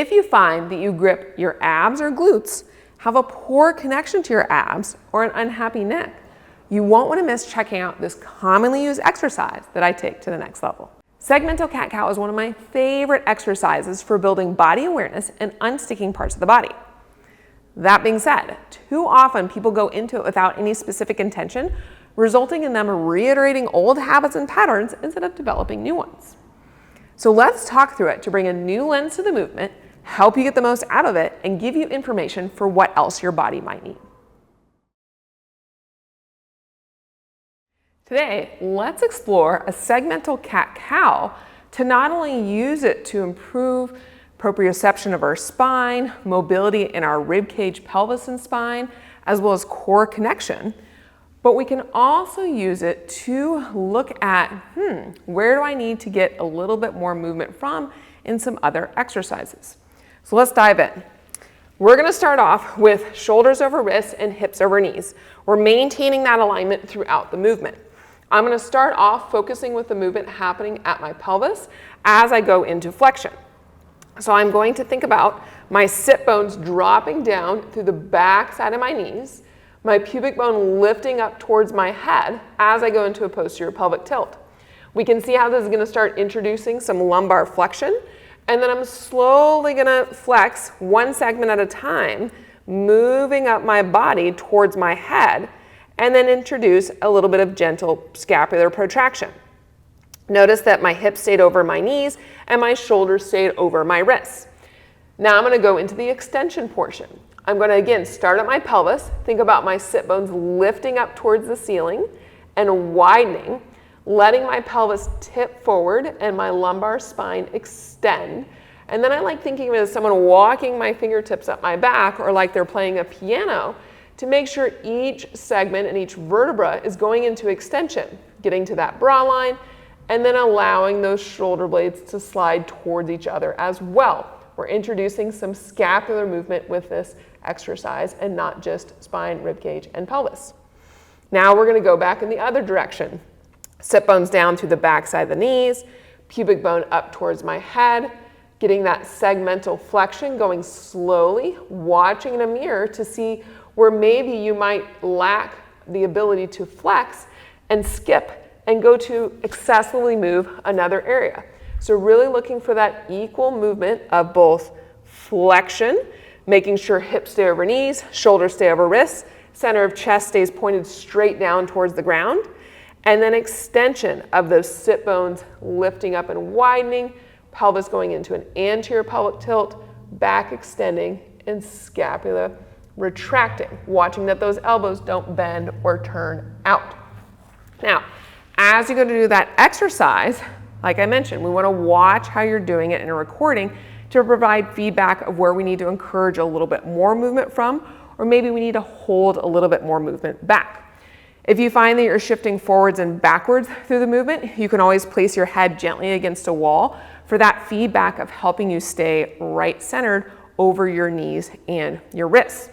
If you find that you grip your abs or glutes, have a poor connection to your abs, or an unhappy neck, you won't want to miss checking out this commonly used exercise that I take to the next level. Segmental Cat-Cow is one of my favorite exercises for building body awareness and unsticking parts of the body. That being said, too often people go into it without any specific intention, resulting in them reiterating old habits and patterns instead of developing new ones. So let's talk through it to bring a new lens to the movement, help you get the most out of it, and give you information for what else your body might need. Today, let's explore a segmental cat-cow to not only use it to improve proprioception of our spine, mobility in our rib cage, pelvis, and spine, as well as core connection, but we can also use it to look at, where do I need to get a little bit more movement from in some other exercises. So let's dive in. We're going to start off with shoulders over wrists and hips over knees. We're maintaining that alignment throughout the movement. I'm going to start off focusing with the movement happening at my pelvis as I go into flexion. So I'm going to think about my sit bones dropping down through the back side of my knees, my pubic bone lifting up towards my head as I go into a posterior pelvic tilt. We can see how this is going to start introducing some lumbar flexion, and then I'm slowly going to flex one segment at a time, moving up my body towards my head, and then introduce a little bit of gentle scapular protraction. Notice that my hips stayed over my knees and my shoulders stayed over my wrists. Now I'm going to go into the extension portion. I'm going to again start at my pelvis, think about my sit bones lifting up towards the ceiling and widening, letting my pelvis tip forward and my lumbar spine extend. And then I like thinking of it as someone walking my fingertips up my back, or like they're playing a piano, to make sure each segment and each vertebra is going into extension, getting to that bra line, and then allowing those shoulder blades to slide towards each other as well. We're introducing some scapular movement with this exercise and not just spine, rib cage, and pelvis. Now we're going to go back in the other direction. Sit bones down through the back side of the knees, pubic bone up towards my head, getting that segmental flexion going slowly, watching in a mirror to see where maybe you might lack the ability to flex and skip and go to excessively move another area. So really looking for that equal movement of both flexion, making sure hips stay over knees, shoulders stay over wrists, center of chest stays pointed straight down towards the ground, and then extension of those sit bones lifting up and widening, pelvis going into an anterior pelvic tilt, back extending, and scapula retracting, watching that those elbows don't bend or turn out. Now, as you go to do that exercise, like I mentioned, we want to watch how you're doing it in a recording to provide feedback of where we need to encourage a little bit more movement from, or maybe we need to hold a little bit more movement back. If you find that you're shifting forwards and backwards through the movement, you can always place your head gently against a wall for that feedback of helping you stay right-centered over your knees and your wrists.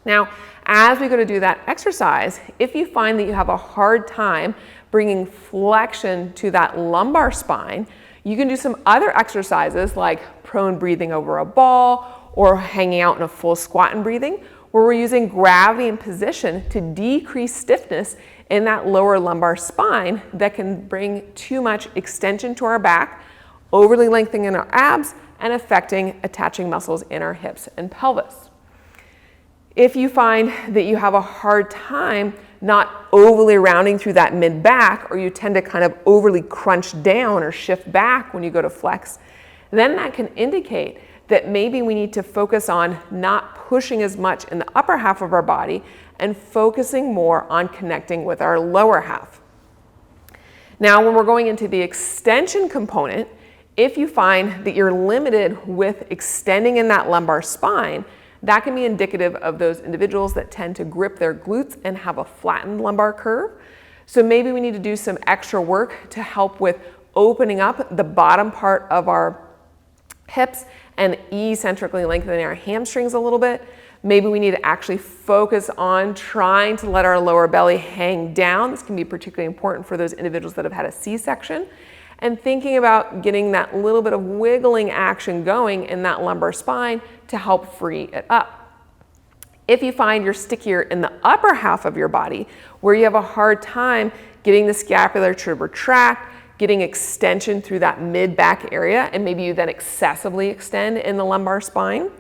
Now, as we go to do that exercise, if you find that you have a hard time bringing flexion to that lumbar spine, you can do some other exercises like prone breathing over a ball or hanging out in a full squat and breathing, where we're using gravity and position to decrease stiffness in that lower lumbar spine that can bring too much extension to our back, overly lengthening our abs, and affecting attaching muscles in our hips and pelvis. If you find that you have a hard time not overly rounding through that mid-back, or you tend to kind of overly crunch down or shift back when you go to flex, then that can indicate that maybe we need to focus on not pushing as much in the upper half of our body and focusing more on connecting with our lower half. Now, when we're going into the extension component, if you find that you're limited with extending in that lumbar spine, that can be indicative of those individuals that tend to grip their glutes and have a flattened lumbar curve. So maybe we need to do some extra work to help with opening up the bottom part of our hips and eccentrically lengthening our hamstrings a little bit. Maybe we need to actually focus on trying to let our lower belly hang down. This can be particularly important for those individuals that have had a C-section. and thinking about getting that little bit of wiggling action going in that lumbar spine to help free it up. If you find you're stickier in the upper half of your body, where you have a hard time getting the scapula to retract, getting extension through that mid-back area, and maybe you then excessively extend in the lumbar spine,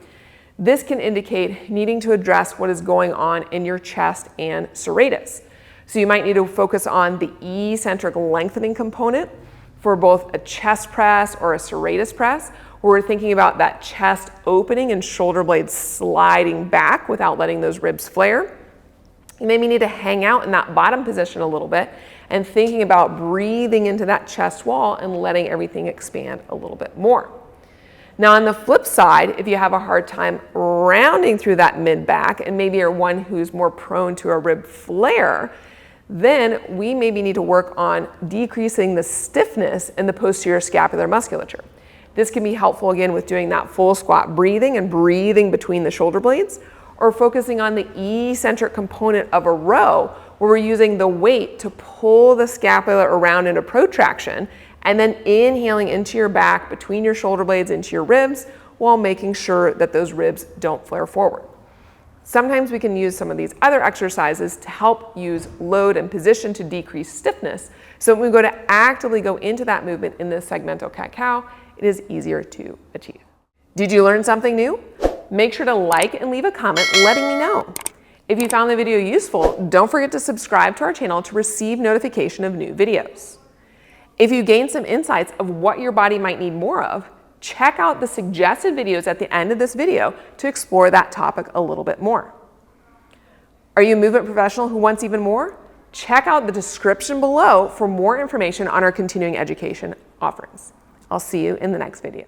this can indicate needing to address what is going on in your chest and serratus. So you might need to focus on the eccentric lengthening component for both a chest press or a serratus press, where we're thinking about that chest opening and shoulder blades sliding back without letting those ribs flare. You maybe need to hang out in that bottom position a little bit and thinking about breathing into that chest wall and letting everything expand a little bit more. Now on the flip side, if you have a hard time rounding through that mid-back and maybe you're one who's more prone to a rib flare, then we maybe need to work on decreasing the stiffness in the posterior scapular musculature. This can be helpful again with doing that full squat breathing and breathing between the shoulder blades, or focusing on the eccentric component of a row where we're using the weight to pull the scapula around into protraction and then inhaling into your back between your shoulder blades into your ribs while making sure that those ribs don't flare forward. Sometimes we can use some of these other exercises to help use load and position to decrease stiffness. So when we go to actively go into that movement in this segmental cat-cow, it is easier to achieve. Did you learn something new? Make sure to like and leave a comment letting me know. If you found the video useful, don't forget to subscribe to our channel to receive notification of new videos. If you gained some insights of what your body might need more of, check out the suggested videos at the end of this video to explore that topic a little bit more. Are you a movement professional who wants even more? Check out the description below for more information on our continuing education offerings. I'll see you in the next video.